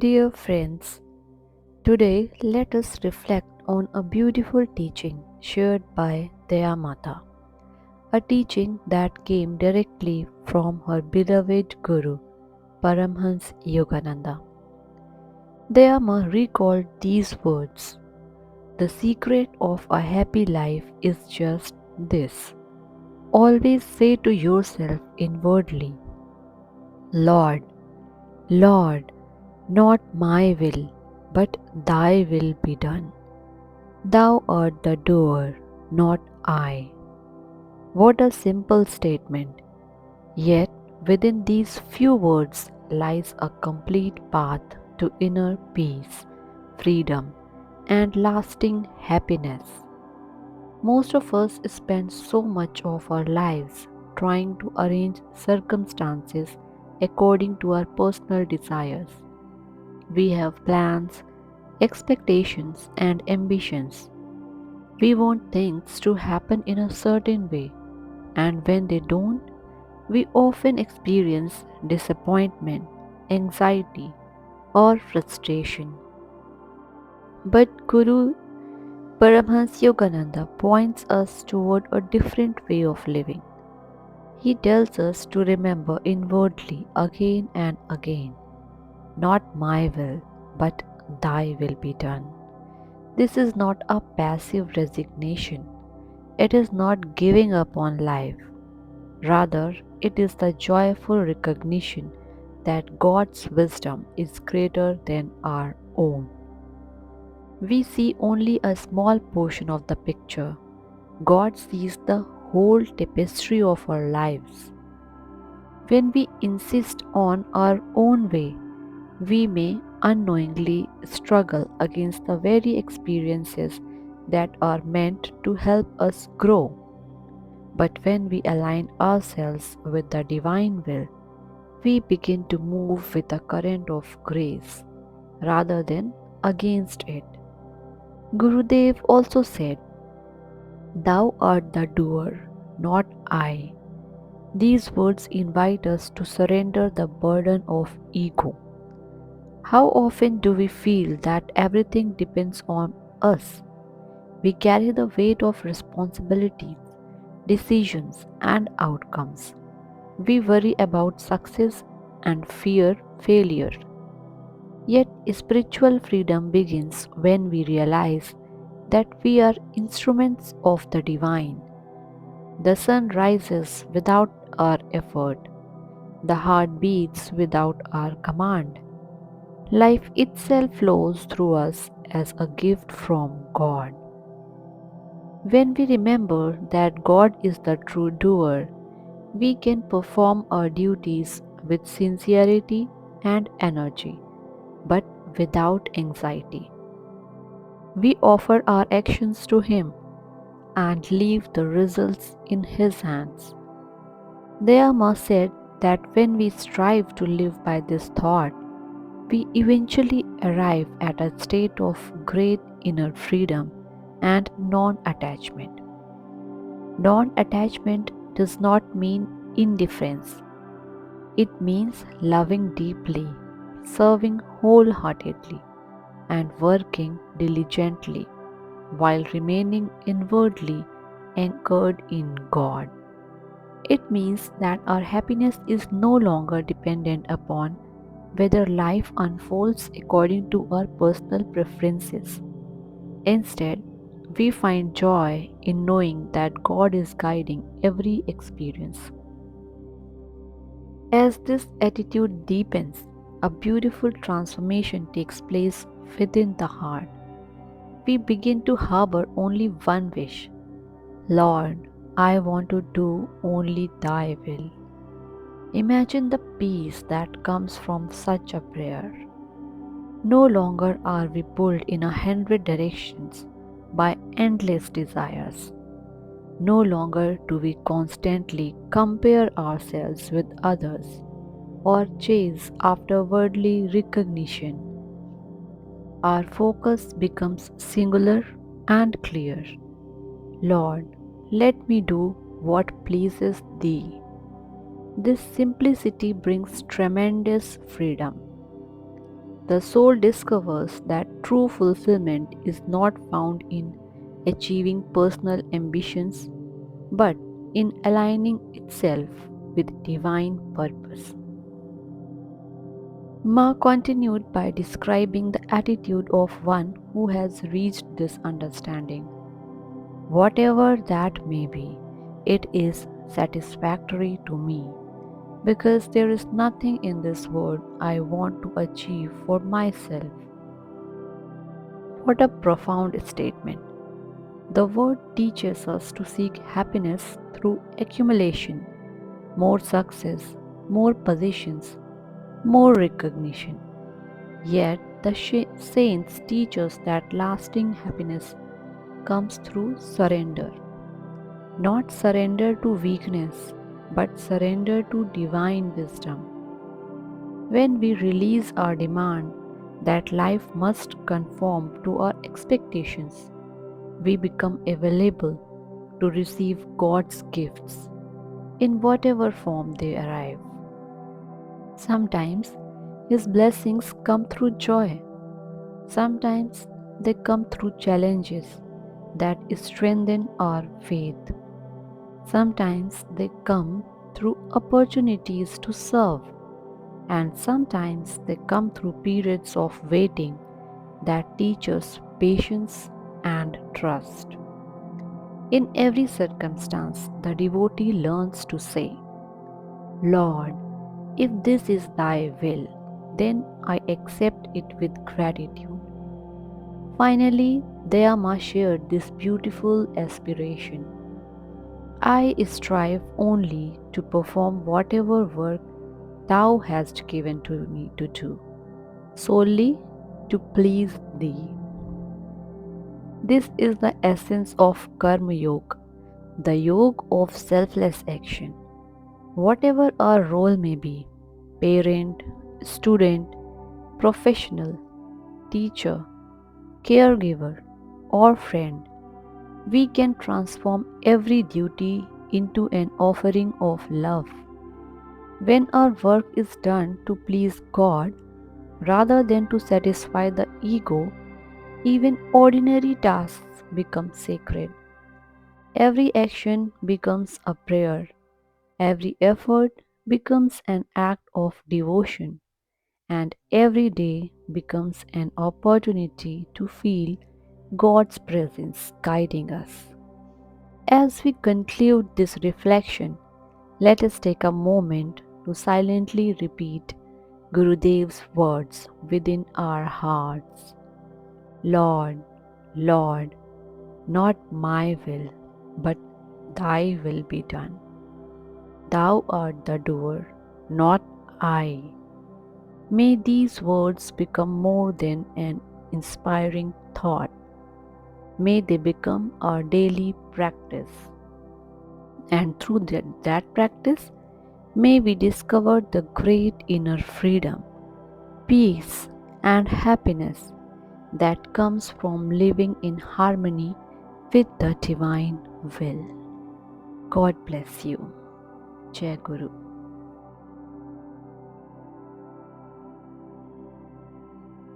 Dear friends, today let us reflect on a beautiful teaching shared by Daya Mata, a teaching that came directly from her beloved Guru, Paramahansa Yogananda. Daya Ma recalled these words: "The secret of a happy life is just this. Always say to yourself inwardly, Lord, Lord, not my will, but thy will be done. Thou art the doer, not I." What a simple statement! Yet within these few words lies a complete path to inner peace, freedom, and lasting happiness. Most of us spend so much of our lives trying to arrange circumstances according to our personal desires. We have plans, expectations, and ambitions. We want things to happen in a certain way, and when they don't, we often experience disappointment, anxiety, or frustration. But Guru Paramahansa Yogananda points us toward a different way of living. He tells us to remember inwardly again and again, not my will, but thy will be done. This is not a passive resignation. It is not giving up on life. Rather, it is the joyful recognition that God's wisdom is greater than our own. We see only a small portion of the picture. God sees the whole tapestry of our lives. When we insist on our own way, we may unknowingly struggle against the very experiences that are meant to help us grow. But when we align ourselves with the divine will, we begin to move with the current of grace rather than against it. Gurudev also said, "Thou art the doer, not I." These words invite us to surrender the burden of ego. How often do we feel that everything depends on us? We carry the weight of responsibilities, decisions, and outcomes. We worry about success and fear failure. Yet, spiritual freedom begins when we realize that we are instruments of the divine. The sun rises without our effort, the heart beats without our command. Life itself flows through us as a gift from God. When we remember that God is the true doer, we can perform our duties with sincerity and energy, but without anxiety. We offer our actions to Him and leave the results in His hands. Dayama said that when we strive to live by this thought, we eventually arrive at a state of great inner freedom and non attachment. Non attachment does not mean indifference, it means loving deeply, serving wholeheartedly, and working diligently while remaining inwardly anchored in God. It means that our happiness is no longer dependent upon whether life unfolds according to our personal preferences. Instead, we find joy in knowing that God is guiding every experience. As this attitude deepens, a beautiful transformation takes place within the heart. We begin to harbor only one wish: Lord, I want to do only Thy will. Imagine the peace that comes from such a prayer. No longer are we pulled in 100 directions by endless desires. No longer do we constantly compare ourselves with others or chase after worldly recognition. Our focus becomes singular and clear. Lord, let me do what pleases Thee. This simplicity brings tremendous freedom. the soul discovers that true fulfillment is not found in achieving personal ambitions but in aligning itself with divine purpose. Ma continued by describing the attitude of one who has reached this understanding. Whatever that may be, it is satisfactory to me because there is nothing in this world I want to achieve for myself. What a profound statement! The word teaches us to seek happiness through accumulation, more success, more positions, more recognition. Yet the saints teach us that lasting happiness comes through surrender. Not surrender to weakness, but surrender to divine wisdom. When we release our demand that life must conform to our expectations, we become available to receive God's gifts in whatever form they arrive. Sometimes His blessings come through joy, sometimes they come through challenges that strengthen our faith. Sometimes they come through opportunities to serve, and sometimes they come through periods of waiting that teach us patience and trust. In every circumstance, the devotee learns to say, Lord, if this is thy will, then I accept it with gratitude. Finally, Dayama shared this beautiful aspiration. I strive only to perform whatever work thou hast given to me to do, solely to please thee. This is the essence of Karma Yoga, the yoga of selfless action. Whatever our role may be, parent, student, professional, teacher, caregiver, or friend, we can transform every duty into an offering of love. When our work is done to please God rather than to satisfy the ego, even ordinary tasks become sacred. Every action becomes a prayer, every effort becomes an act of devotion, and every day becomes an opportunity to feel God's presence guiding us. As we conclude this reflection, let us take a moment to silently repeat Gurudev's words within our hearts. Lord, Lord, not my will, but thy will be done. Thou art the doer, not I. May these words become more than an inspiring thought. May they become our daily practice. And through that practice, may we discover the great inner freedom, peace, and happiness that comes from living in harmony with the divine will. God bless you. Jai Guru.